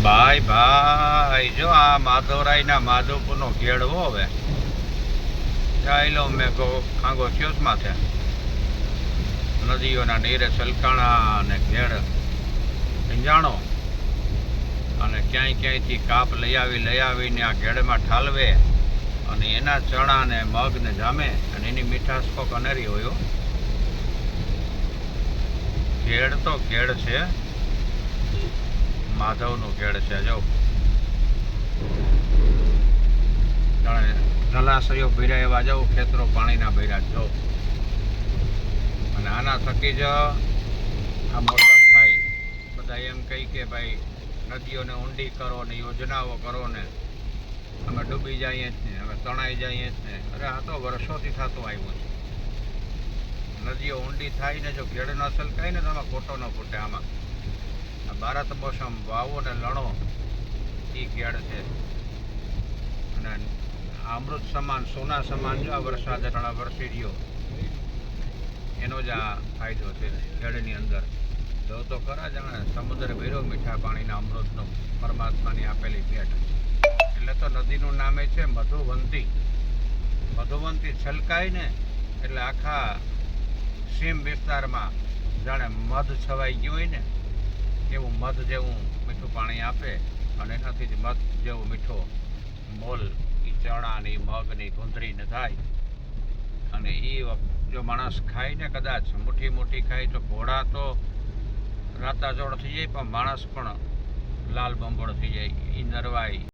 ભાઈ ભાઈ જો આ માધવરાયના માધવપુરનો ઘેડવો હવે ચાલો મેં કહો ખાંગો થયો માથે નદીઓના નીરે સલકાણા અને ઘેડ ઝીંઝાણો અને ક્યાંયથી કાપ લઈ આવીને આ ઘેડમાં ઠાલવે અને એના ચણા ને મગ ને જામે અને એની મીઠાશ કોક અનેરી હોય. ઘેડ તો ઘેડ છે, માધવનું ઘેડ છે. જો જલાશયો ભર્યા એવા જાવ, ખેતરો પાણીના ભર્યા જો. અને આના થકી જ આ મોસમ થાય. બધા એમ કહી કે ભાઈ નદીઓને ઊંડી કરો ને યોજનાઓ કરો ને અમે ડૂબી જઈએ જ ને, અમે તણાઈ જઈએ જ ને. અરે આ તો વર્ષોથી થતું આવ્યું છે. નદીઓ ઊંડી થાય ને જો ઘેડ ન સલકાય ને તો આમાં ખોટો ન ફૂટે. આમાં ભારત મોસમ વાવો ને લણો એ ઘેડ છે. અને અમૃત સમાન સોના સમાન જો આ વરસાદ વરસી રહ્યો એનો જ આ ફાયદો છે ઘેડની અંદર. જો તો ખરા જાણે સમુદ્ર ભર્યો મીઠા પાણીના અમૃતનો, પરમાત્માની આપેલી ભેટ. એટલે તો નદીનું નામે છે મધુવંતી. મધુવંતી છલકાય ને એટલે આખા સીમ વિસ્તારમાં જાણે મધ છવાઈ ગયું હોય ને એવું મધ જેવું મીઠું પાણી આપે. અને એનાથી જ મધ જેવો મીઠો મોલ એ ચણાની મગની ગુંદરીને થાય. અને એ જો માણસ ખાય ને કદાચ મુઠ્ઠી ખાય તો ઘોડા તો રાતાજોડ થઈ જાય, પણ માણસ પણ લાલ બંબોળ થઈ જાય. એ નરવાઈ